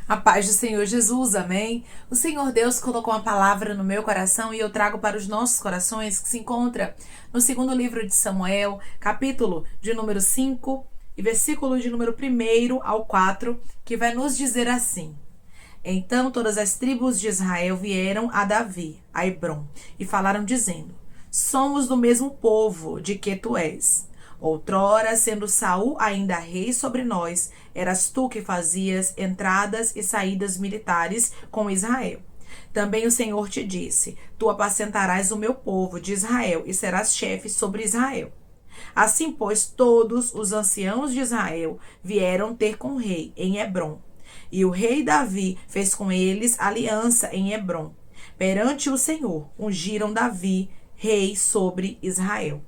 A paz do Senhor Jesus, amém? O Senhor Deus colocou uma palavra no meu coração e eu trago para os nossos corações, que se encontra no segundo livro de Samuel, capítulo de número 5 e versículo de número 1 ao 4, que vai nos dizer assim: Então todas as tribos de Israel vieram a Davi, a Hebrom, e falaram dizendo: Somos do mesmo povo de que tu és. Outrora, sendo Saul ainda rei sobre nós, eras tu que fazias entradas e saídas militares com Israel. Também o Senhor te disse: Tu apacentarás o meu povo de Israel e serás chefe sobre Israel. Assim, pois, todos os anciãos de Israel vieram ter com o rei em Hebrom. E o rei Davi fez com eles aliança em Hebrom. Perante o Senhor, ungiram Davi rei sobre Israel.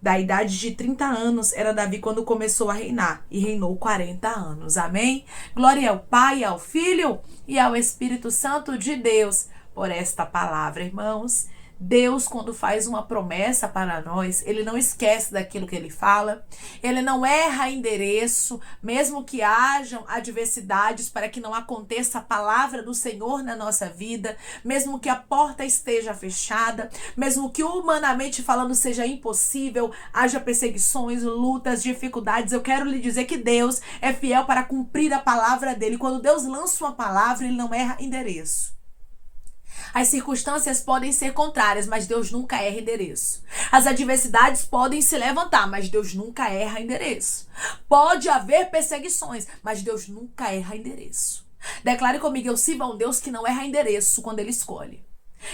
Da idade de 30 anos era Davi quando começou a reinar, e reinou 40 anos. Amém? Glória ao Pai, ao Filho e ao Espírito Santo de Deus por esta palavra, irmãos. Deus, quando faz uma promessa para nós, ele não esquece daquilo que ele fala, ele não erra endereço, mesmo que hajam adversidades para que não aconteça a palavra do Senhor na nossa vida, mesmo que a porta esteja fechada, mesmo que humanamente falando seja impossível, haja perseguições, lutas, dificuldades. Eu quero lhe dizer que Deus é fiel para cumprir a palavra dele. Quando Deus lança uma palavra, ele não erra endereço. As circunstâncias podem ser contrárias, mas Deus nunca erra endereço. As adversidades podem se levantar, mas Deus nunca erra endereço. Pode haver perseguições, mas Deus nunca erra endereço. Declare comigo: eu sirvo a um Deus que não erra endereço quando ele escolhe.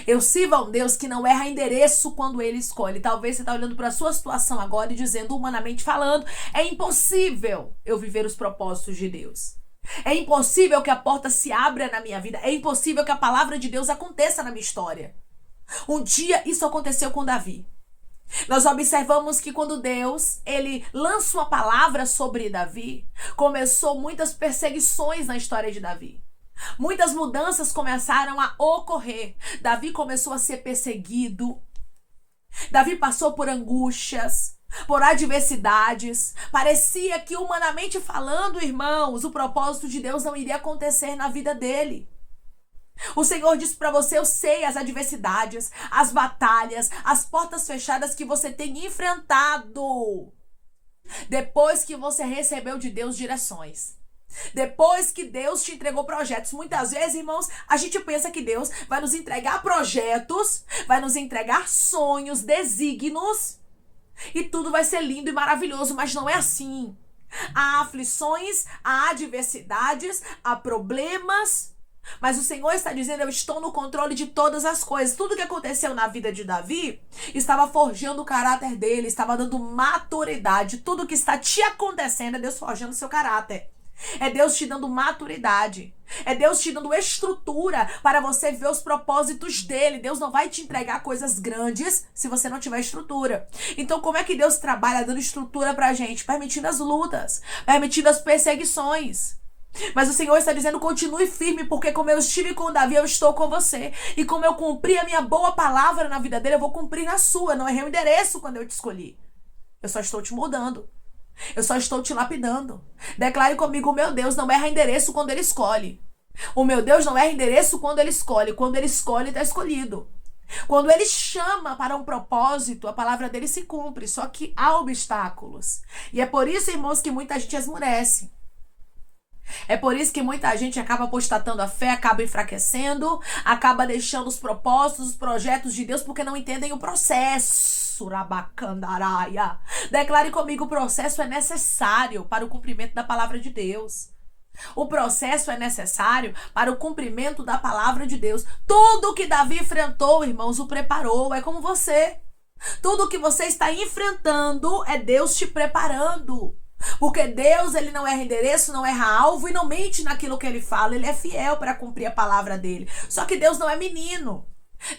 Eu sirvo a um Deus que não erra endereço quando ele escolhe. Talvez você está olhando para a sua situação agora e dizendo, humanamente falando, é impossível eu viver os propósitos de Deus. É impossível que a porta se abra na minha vida. É impossível que a palavra de Deus aconteça na minha história. Um dia isso aconteceu com Davi. Nós observamos que quando Deus, ele lança uma palavra sobre Davi, começou muitas perseguições na história de Davi. Muitas mudanças começaram a ocorrer. Davi começou a ser perseguido. Davi passou por angústias, por adversidades. Parecia que, humanamente falando, irmãos, o propósito de Deus não iria acontecer na vida dele. O Senhor disse para você: eu sei as adversidades, as batalhas, as portas fechadas que você tem enfrentado depois que você recebeu de Deus direções. Depois que Deus te entregou projetos. Muitas vezes, irmãos, a gente pensa que Deus vai nos entregar projetos, vai nos entregar sonhos, desígnios, e tudo vai ser lindo e maravilhoso, mas não é assim. Há aflições, há adversidades, há problemas, mas o Senhor está dizendo: eu estou no controle de todas as coisas. Tudo que aconteceu na vida de Davi estava forjando o caráter dele, estava dando maturidade. Tudo que está te acontecendo é Deus forjando o seu caráter. É Deus te dando maturidade. É Deus te dando estrutura para você ver os propósitos dele. Deus não vai te entregar coisas grandes se você não tiver estrutura. Então, como é que Deus trabalha dando estrutura pra gente? Permitindo as lutas, permitindo as perseguições. Mas o Senhor está dizendo: continue firme, porque como eu estive com Davi, eu estou com você. E como eu cumpri a minha boa palavra na vida dele, eu vou cumprir na sua. Não errei o endereço quando eu te escolhi. Eu só estou te mudando. Eu só estou te lapidando. Declare comigo: o meu Deus não erra endereço quando ele escolhe. O meu Deus não erra endereço quando ele escolhe. Quando ele escolhe, está escolhido. Quando ele chama para um propósito, a palavra dele se cumpre. Só que há obstáculos. E é por isso, irmãos, que muita gente esmurece. É por isso que muita gente acaba apostatando a fé, acaba enfraquecendo, acaba deixando os propósitos, os projetos de Deus, porque não entendem o processo. Surabacandaraia. Declare comigo: o processo é necessário para o cumprimento da palavra de Deus. O processo é necessário para o cumprimento da palavra de Deus. Tudo que Davi enfrentou, irmãos, o preparou. É como você. Tudo que você está enfrentando é Deus te preparando. Porque Deus, ele não erra endereço, não erra alvo e não mente naquilo que ele fala. Ele é fiel para cumprir a palavra dele. Só que Deus não é menino.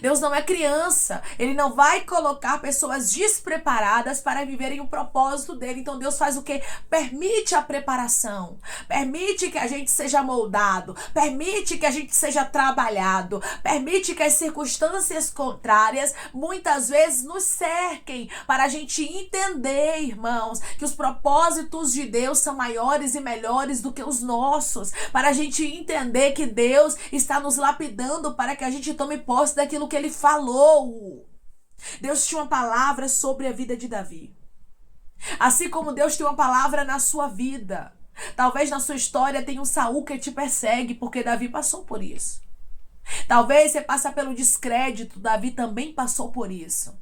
Deus não é criança. Ele não vai colocar pessoas despreparadas para viverem o propósito dele. Então Deus faz o quê? Permite a preparação. Permite que a gente seja moldado. Permite que a gente seja trabalhado. Permite que as circunstâncias contrárias muitas vezes nos cerquem para a gente entender, irmãos, que os propósitos de Deus são maiores e melhores do que os nossos. Para a gente entender que Deus está nos lapidando para que a gente tome posse daquilo que ele falou. Deus tinha uma palavra sobre a vida de Davi. Assim como Deus tem uma palavra na sua vida. Talvez na sua história tenha um Saul que te persegue, porque Davi passou por isso. Talvez você passe pelo descrédito, Davi também passou por isso.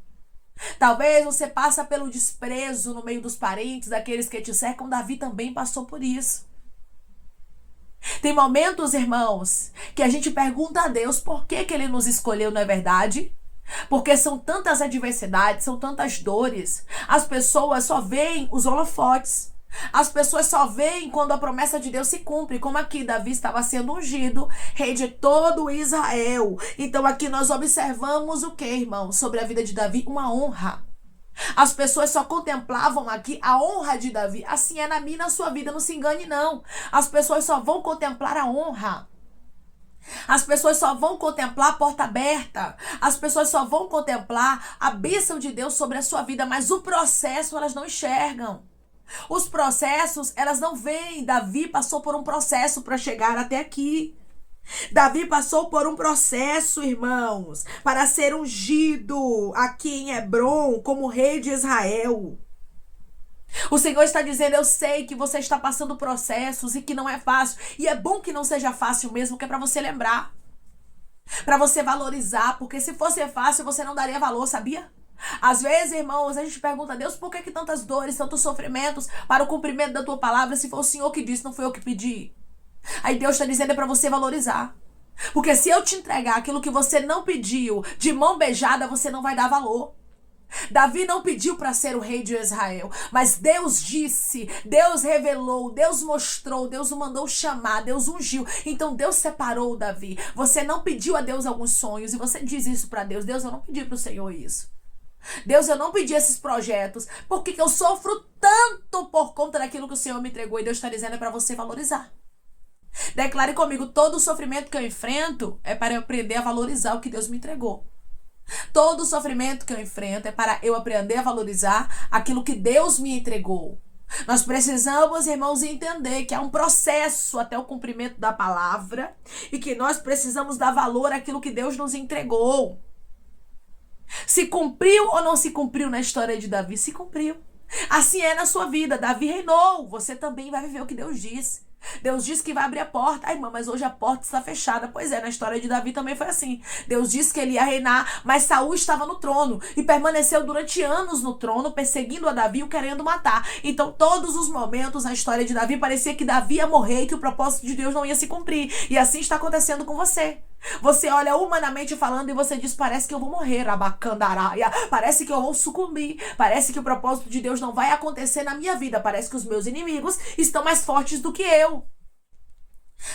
Talvez você passe pelo desprezo no meio dos parentes, daqueles que te cercam, Davi também passou por isso. Tem momentos, irmãos, que a gente pergunta a Deus por que ele nos escolheu, não é verdade? Porque são tantas adversidades, são tantas dores. As pessoas só veem os holofotes. As pessoas só veem quando a promessa de Deus se cumpre. Como aqui Davi estava sendo ungido, rei de todo Israel. Então aqui nós observamos o que, irmão? Sobre a vida de Davi, uma honra. As pessoas só contemplavam aqui a honra de Davi. Assim é na minha e na sua vida, não se engane não. As pessoas só vão contemplar a honra. As pessoas só vão contemplar a porta aberta. As pessoas só vão contemplar a bênção de Deus sobre a sua vida. Mas o processo elas não enxergam. Os processos elas não veem. Davi passou por um processo para chegar até aqui. Davi passou por um processo, irmãos, para ser ungido aqui em Hebrom como rei de Israel. O Senhor está dizendo, eu sei que você está passando processos e que não é fácil. E é bom que não seja fácil mesmo, que é para você lembrar. Para você valorizar, porque se fosse fácil, você não daria valor, sabia? Às vezes, irmãos, a gente pergunta a Deus, por que tantas dores, tantos sofrimentos para o cumprimento da tua palavra, se foi o Senhor que disse, não foi eu que pedi? Aí Deus está dizendo é para você valorizar. Porque se eu te entregar aquilo que você não pediu de mão beijada, você não vai dar valor. Davi não pediu para ser o rei de Israel, mas Deus disse, Deus revelou, Deus mostrou, Deus o mandou chamar, Deus ungiu. Então Deus separou Davi. Você não pediu a Deus alguns sonhos e você diz isso para Deus. Deus, eu não pedi para o Senhor isso. Deus, eu não pedi esses projetos. Por que eu sofro tanto por conta daquilo que o Senhor me entregou? E Deus está dizendo é para você valorizar. Declare comigo, todo o sofrimento que eu enfrento é para eu aprender a valorizar o que Deus me entregou. Todo o sofrimento que eu enfrento é para eu aprender a valorizar aquilo que Deus me entregou. Nós precisamos, irmãos, entender que há um processo até o cumprimento da palavra e que nós precisamos dar valor àquilo que Deus nos entregou. Se cumpriu ou não se cumpriu na história de Davi? Se cumpriu. Assim é na sua vida. Davi reinou. Você também vai viver o que Deus disse. Deus disse que vai abrir a porta. Ai, irmã, mas hoje a porta está fechada. Pois é, na história de Davi também foi assim. Deus disse que ele ia reinar, mas Saul estava no trono e permaneceu durante anos no trono, perseguindo a Davi e o querendo matar. Então, todos os momentos na história de Davi, parecia que Davi ia morrer e que o propósito de Deus não ia se cumprir. E assim está acontecendo com você. Você olha humanamente falando e você diz, parece que eu vou morrer, abacandaraia. Parece que eu vou sucumbir. Parece que o propósito de Deus não vai acontecer na minha vida. Parece que os meus inimigos estão mais fortes do que eu.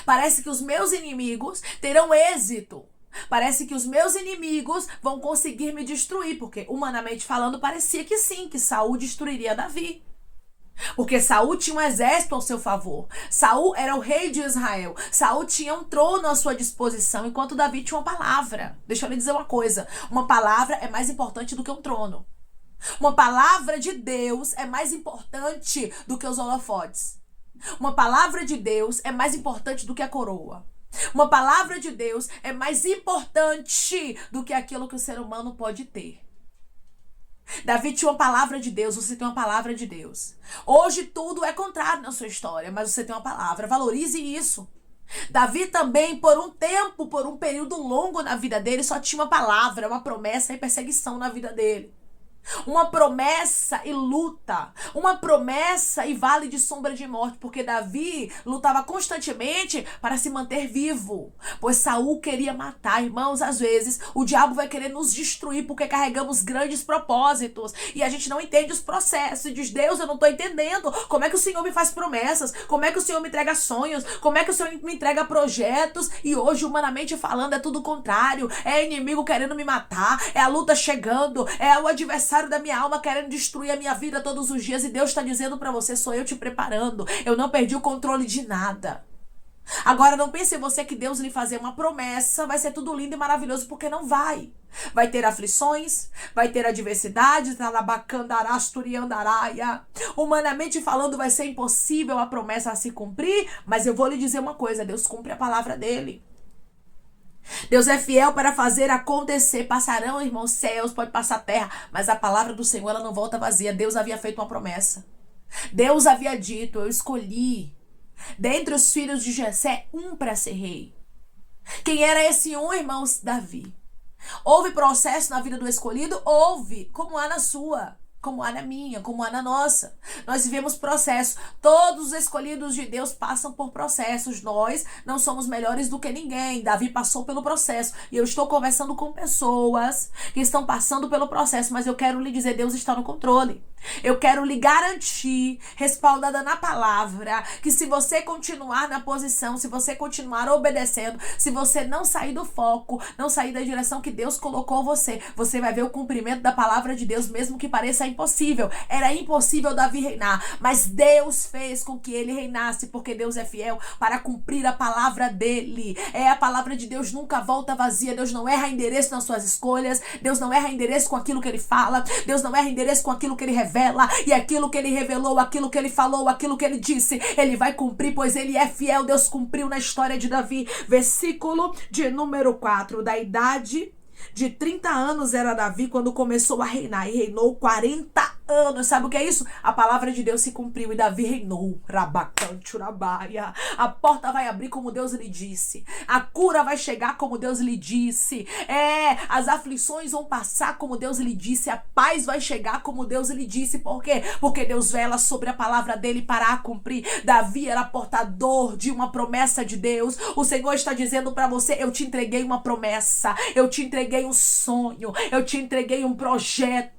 Parece que os meus inimigos terão êxito. Parece que os meus inimigos vão conseguir me destruir. Porque, humanamente falando, parecia que sim, que Saul destruiria Davi. Porque Saul tinha um exército ao seu favor. Saul era o rei de Israel. Saul tinha um trono à sua disposição, enquanto Davi tinha uma palavra. Deixa eu lhe dizer uma coisa. Uma palavra é mais importante do que um trono. Uma palavra de Deus é mais importante do que os holofotes. Uma palavra de Deus é mais importante do que a coroa. Uma palavra de Deus é mais importante do que aquilo que o ser humano pode ter. Davi tinha uma palavra de Deus, você tem uma palavra de Deus. Hoje tudo é contrário na sua história, mas você tem uma palavra, valorize isso. Davi também, por um tempo, por um período longo na vida dele, só tinha uma palavra, uma promessa e perseguição na vida dele. Uma promessa e luta, uma promessa e vale de sombra de morte, porque Davi lutava constantemente para se manter vivo, pois Saul queria matar. Irmãos, às vezes o diabo vai querer nos destruir porque carregamos grandes propósitos e a gente não entende os processos e diz: Deus, eu não estou entendendo como é que o Senhor me faz promessas, como é que o Senhor me entrega sonhos, como é que o Senhor me entrega projetos, e hoje, humanamente falando, é tudo o contrário. É inimigo querendo me matar, é a luta chegando, é o adversário da minha alma querendo destruir a minha vida todos os dias, e Deus está dizendo para você: sou eu te preparando, eu não perdi o controle de nada. Agora, não pense em você que Deus lhe fazer uma promessa vai ser tudo lindo e maravilhoso, porque não vai. Vai ter aflições, vai ter adversidades, humanamente falando vai ser impossível a promessa se cumprir, mas eu vou lhe dizer uma coisa: Deus cumpre a palavra dele. Deus é fiel para fazer acontecer. Passarão, irmãos, céus, pode passar terra, mas a palavra do Senhor, ela não volta vazia. Deus havia feito uma promessa. Deus havia dito: eu escolhi dentre os filhos de Jessé um para ser rei. Quem era esse um, irmãos? Davi. Houve processo na vida do escolhido? Houve, como há na sua, como há na minha, como há na nossa. Nós vivemos processo. Todos os escolhidos de Deus passam por processos. Nós não somos melhores do que ninguém. Davi passou pelo processo. E eu estou conversando com pessoas que estão passando pelo processo, mas eu quero lhe dizer: Deus está no controle. Eu quero lhe garantir, respaldada na palavra, que se você continuar na posição, se você continuar obedecendo, se você não sair do foco, não sair da direção que Deus colocou você, você vai ver o cumprimento da palavra de Deus, mesmo que pareça impossível. Era impossível Davi reinar, mas Deus fez com que ele reinasse, porque Deus é fiel para cumprir a palavra dele. A palavra de Deus nunca volta vazia. Deus não erra endereço nas suas escolhas, Deus não erra endereço com aquilo que ele fala, Deus não erra endereço com aquilo que ele revela, e aquilo que ele revelou, aquilo que ele falou, aquilo que ele disse, ele vai cumprir, pois ele é fiel. Deus cumpriu na história de Davi. Versículo de número 4. Da idade de 30 anos era Davi quando começou a reinar, e reinou 40 anos. Sabe o que é isso? A palavra de Deus se cumpriu e Davi reinou. A porta vai abrir como Deus lhe disse. A cura vai chegar como Deus lhe disse. As aflições vão passar como Deus lhe disse. A paz vai chegar como Deus lhe disse. Por quê? Porque Deus vela sobre a palavra dele para a cumprir. Davi era portador de uma promessa de Deus. O Senhor está dizendo para você: eu te entreguei uma promessa, eu te entreguei um sonho, eu te entreguei um projeto.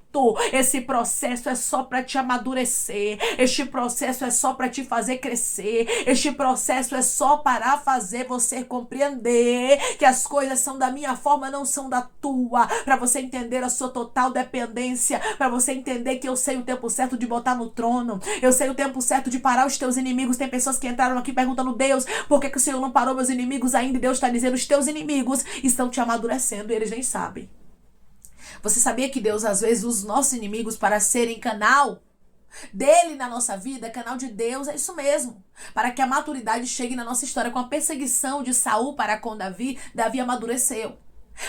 Esse processo é só para te amadurecer. Este processo é só para te fazer crescer. Este processo é só para fazer você compreender que as coisas são da minha forma, não são da tua. Para você entender a sua total dependência. Para você entender que eu sei o tempo certo de botar no trono. Eu sei o tempo certo de parar os teus inimigos. Tem pessoas que entraram aqui perguntando: Deus, por que o Senhor não parou meus inimigos ainda? E Deus está dizendo: os teus inimigos estão te amadurecendo e eles nem sabem. Você sabia que Deus às vezes usa os nossos inimigos para serem canal dele na nossa vida? Canal de Deus, é isso mesmo. Para que a maturidade chegue na nossa história. Com a perseguição de Saul para com Davi, Davi amadureceu.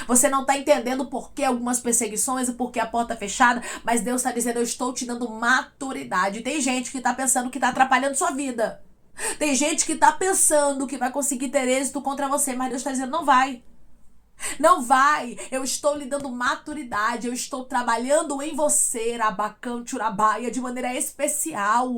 Você não está entendendo por que algumas perseguições e por que a porta fechada, mas Deus está dizendo: eu estou te dando maturidade. Tem gente que está pensando que está atrapalhando sua vida. Tem gente que está pensando que vai conseguir ter êxito contra você, mas Deus está dizendo: não vai. Não vai, eu estou lhe dando maturidade, eu estou trabalhando em você, de maneira especial.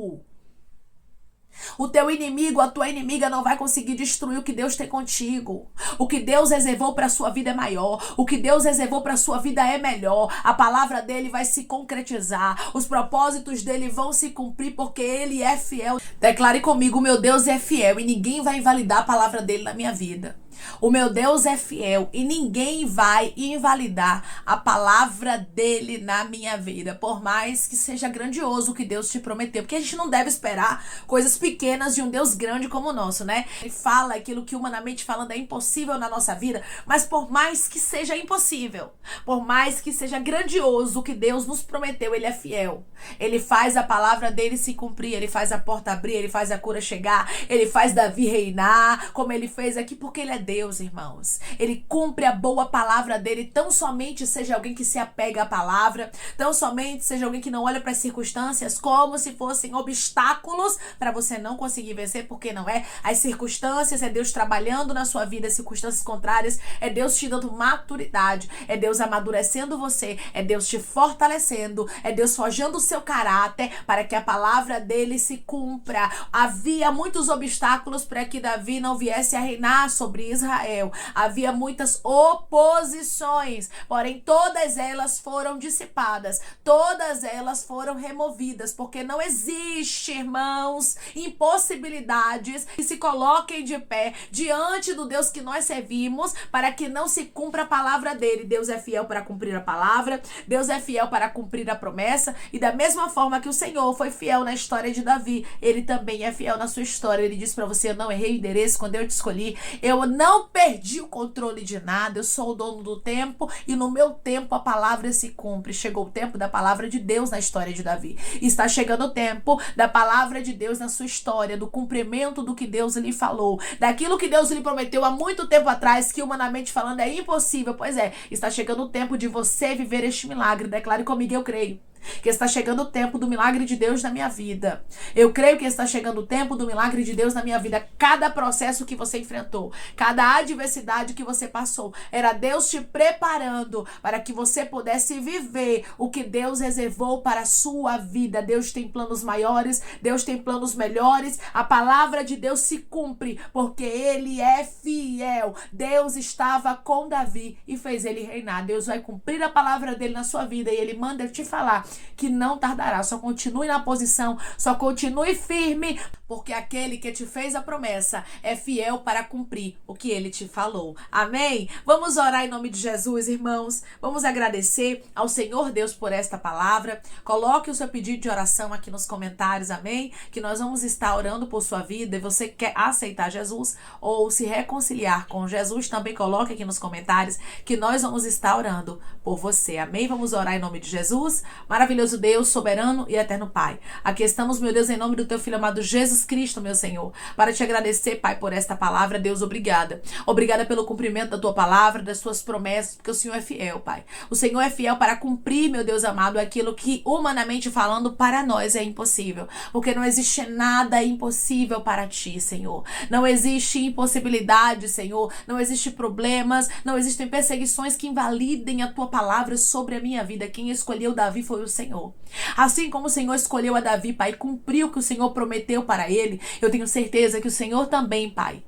O teu inimigo, a tua inimiga não vai conseguir destruir o que Deus tem contigo. O que Deus reservou para a sua vida é maior. O que Deus reservou para a sua vida é melhor. A palavra dele vai se concretizar. Os propósitos dele vão se cumprir, porque ele é fiel. Declare comigo: meu Deus é fiel e ninguém vai invalidar a palavra dele na minha vida. O meu Deus é fiel e ninguém vai invalidar a palavra dele na minha vida, por mais que seja grandioso o que Deus te prometeu, porque a gente não deve esperar coisas pequenas de um Deus grande como o nosso, né? Ele fala aquilo que humanamente falando é impossível na nossa vida, mas por mais que seja impossível, por mais que seja grandioso o que Deus nos prometeu, ele é fiel. Ele faz a palavra dele se cumprir, ele faz a porta abrir, ele faz a cura chegar, ele faz Davi reinar, como ele fez aqui, porque ele é Deus, irmãos. Ele cumpre a boa palavra dele. Tão somente seja alguém que se apega à palavra, tão somente seja alguém que não olha para as circunstâncias como se fossem obstáculos para você não conseguir vencer, porque não é. As circunstâncias é Deus trabalhando na sua vida, as circunstâncias contrárias é Deus te dando maturidade, é Deus amadurecendo você, é Deus te fortalecendo, é Deus forjando o seu caráter para que a palavra dele se cumpra. Havia muitos obstáculos para que Davi não viesse a reinar sobre Israel. Havia muitas oposições, porém todas elas foram dissipadas, todas elas foram removidas, porque não existe, irmãos, impossibilidades que se coloquem de pé diante do Deus que nós servimos para que não se cumpra a palavra dele. Deus é fiel para cumprir a palavra, Deus é fiel para cumprir a promessa, e da mesma forma que o Senhor foi fiel na história de Davi, ele também é fiel na sua história. Ele diz para você: eu não errei o endereço quando eu te escolhi, eu não perdi o controle de nada, eu sou o dono do tempo e no meu tempo a palavra se cumpre. Chegou o tempo da palavra de Deus na história de Davi, está chegando o tempo da palavra de Deus na sua história, do cumprimento do que Deus lhe falou, daquilo que Deus lhe prometeu há muito tempo atrás, que humanamente falando é impossível. Pois é, está chegando o tempo de você viver este milagre. Declare comigo: eu creio que está chegando o tempo do milagre de Deus na minha vida. Eu creio que está chegando o tempo do milagre de Deus na minha vida. Cada processo que você enfrentou, cada adversidade que você passou, era Deus te preparando para que você pudesse viver o que Deus reservou para a sua vida. Deus tem planos maiores, Deus tem planos melhores. A palavra de Deus se cumpre porque ele é fiel. Deus estava com Davi e fez ele reinar. Deus vai cumprir a palavra dele na sua vida, e ele manda te falar que não tardará. Só continue na posição, só continue firme, porque aquele que te fez a promessa é fiel para cumprir o que ele te falou. Amém? Vamos orar em nome de Jesus, irmãos. Vamos agradecer ao Senhor Deus por esta palavra. Coloque o seu pedido de oração aqui nos comentários, amém? Que nós vamos estar orando por sua vida. E você quer aceitar Jesus ou se reconciliar com Jesus, também coloque aqui nos comentários que nós vamos estar orando por você, amém? Vamos orar em nome de Jesus. Maravilhoso Deus, soberano e eterno Pai, aqui estamos, meu Deus, em nome do teu Filho amado Jesus Cristo, meu Senhor, para te agradecer, Pai, por esta palavra. Deus, obrigada. Obrigada pelo cumprimento da tua palavra, das tuas promessas, porque o Senhor é fiel, Pai. O Senhor é fiel para cumprir, meu Deus amado, aquilo que, humanamente falando, para nós é impossível, porque não existe nada impossível para ti, Senhor. Não existe impossibilidade, Senhor. Não existe problemas, não existem perseguições que invalidem a tua palavra sobre a minha vida. Quem escolheu Davi foi o Senhor. Assim como o Senhor escolheu a Davi, Pai, cumpriu o que o Senhor prometeu para ele, eu tenho certeza que o Senhor também, Pai,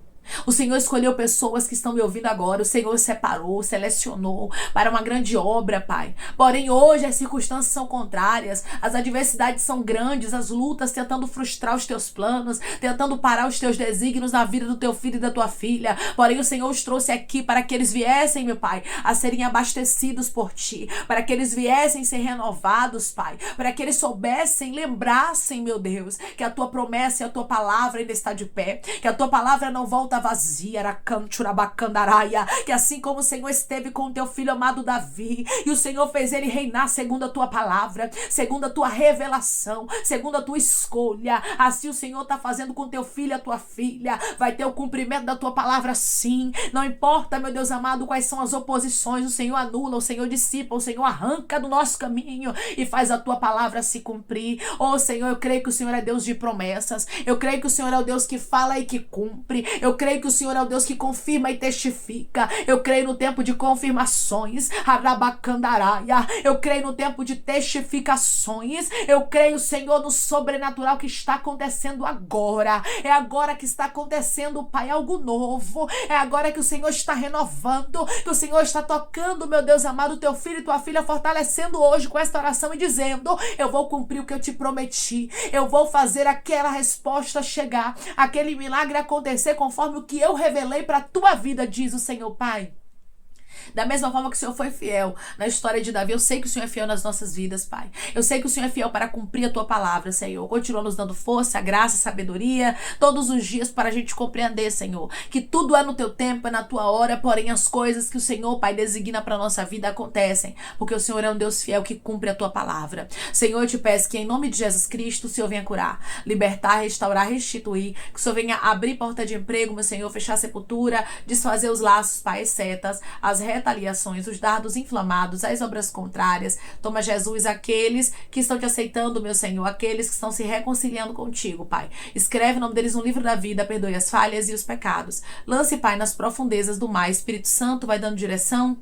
o Senhor escolheu pessoas que estão me ouvindo agora. O Senhor separou, selecionou para uma grande obra, Pai. Porém, hoje as circunstâncias são contrárias, as adversidades são grandes, as lutas tentando frustrar os teus planos, tentando parar os teus desígnios na vida do teu filho e da tua filha. Porém, o Senhor os trouxe aqui para que eles viessem, meu Pai, a serem abastecidos por ti, para que eles viessem ser renovados, Pai, para que eles soubessem, lembrassem, meu Deus, que a tua promessa e a tua palavra ainda está de pé, que a tua palavra não volta vazia, que assim como o Senhor esteve com o teu filho amado Davi, e o Senhor fez ele reinar segundo a tua palavra, segundo a tua revelação, segundo a tua escolha, assim o Senhor está fazendo com teu filho e a tua filha. Vai ter o cumprimento da tua palavra, sim. Não importa, meu Deus amado, quais são as oposições, o Senhor anula, o Senhor dissipa, o Senhor arranca do nosso caminho e faz a tua palavra se cumprir. Oh, Senhor, eu creio que o Senhor é Deus de promessas, eu creio que o Senhor é o Deus que fala e que cumpre, eu creio que o Senhor é o Deus que confirma e testifica. Eu creio no tempo de confirmações. Eu creio no tempo de testificações. Eu creio, Senhor, no sobrenatural que está acontecendo agora. É agora que está acontecendo, Pai, algo novo. É agora que o Senhor está renovando, que o Senhor está tocando, meu Deus amado, teu filho e tua filha, fortalecendo hoje com esta oração e dizendo: eu vou cumprir o que eu te prometi. Eu vou fazer aquela resposta chegar, aquele milagre acontecer conforme o que eu revelei para a tua vida, diz o Senhor, Pai. Da mesma forma que o Senhor foi fiel na história de Davi, eu sei que o Senhor é fiel nas nossas vidas, Pai. Eu sei que o Senhor é fiel para cumprir a tua palavra, Senhor. Continua nos dando força, graça, sabedoria, todos os dias para a gente compreender, Senhor, que tudo é no teu tempo, é na tua hora, porém as coisas que o Senhor, Pai, designa para nossa vida acontecem, porque o Senhor é um Deus fiel que cumpre a tua palavra. Senhor, eu te peço que em nome de Jesus Cristo, o Senhor venha curar, libertar, restaurar, restituir, que o Senhor venha abrir porta de emprego, meu Senhor, fechar a sepultura, desfazer os laços, Pai, as setas, as retaliações, os dardos inflamados, as obras contrárias. Toma, Jesus, aqueles que estão te aceitando, meu Senhor, aqueles que estão se reconciliando contigo, Pai. Escreve o nome deles no livro da vida, perdoe as falhas e os pecados. Lance, Pai, nas profundezas do mar. Espírito Santo vai dando direção,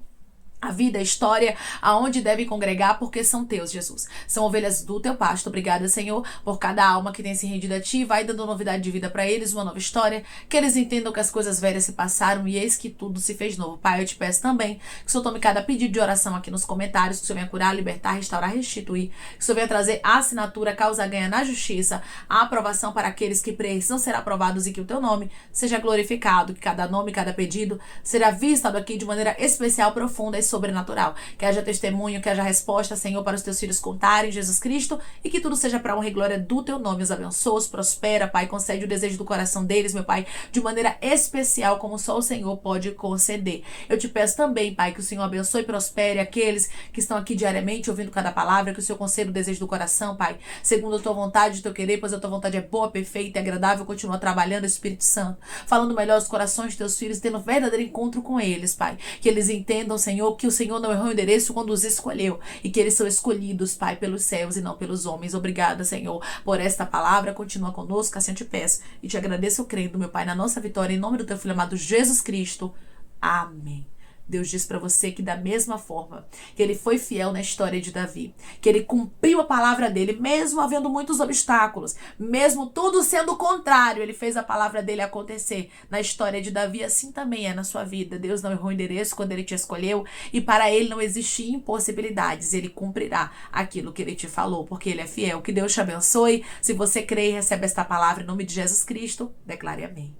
a vida, a história, aonde devem congregar, porque são teus, Jesus. São ovelhas do teu pasto. Obrigada, Senhor, por cada alma que tem se rendido a ti. Vai dando novidade de vida para eles, uma nova história. Que eles entendam que as coisas velhas se passaram e eis que tudo se fez novo. Pai, eu te peço também que o Senhor tome cada pedido de oração aqui nos comentários, que o Senhor venha curar, libertar, restaurar, restituir. Que o Senhor venha trazer a assinatura, causa ganha na justiça, a aprovação para aqueles que precisam ser aprovados e que o teu nome seja glorificado. Que cada nome, cada pedido será visto aqui de maneira especial, profunda e sobrenatural. Que haja testemunho, que haja resposta, Senhor, para os teus filhos contarem, Jesus Cristo, e que tudo seja para honra e glória do teu nome. Os abençoa, os prospera, Pai, concede o desejo do coração deles, meu Pai, de maneira especial, como só o Senhor pode conceder. Eu te peço também, Pai, que o Senhor abençoe e prospere aqueles que estão aqui diariamente ouvindo cada palavra, que o Senhor conceda o desejo do coração, Pai, segundo a tua vontade, o teu querer, pois a tua vontade é boa, perfeita e agradável. Continua trabalhando, Espírito Santo, falando melhor aos corações de teus filhos, tendo verdadeiro encontro com eles, Pai, que eles entendam, Senhor, que o Senhor não errou o endereço quando os escolheu e que eles são escolhidos, Pai, pelos céus e não pelos homens. Obrigada, Senhor, por esta palavra. Continua conosco, assim eu te peço e te agradeço crendo, meu Pai, na nossa vitória, em nome do teu Filho amado Jesus Cristo. Amém. Deus diz para você que da mesma forma que ele foi fiel na história de Davi, que ele cumpriu a palavra dele, mesmo havendo muitos obstáculos, mesmo tudo sendo contrário, ele fez a palavra dele acontecer na história de Davi, assim também é na sua vida. Deus não errou o endereço quando ele te escolheu e para ele não existe impossibilidades, ele cumprirá aquilo que ele te falou, porque ele é fiel. Que Deus te abençoe. Se você crê e recebe esta palavra em nome de Jesus Cristo, declare amém.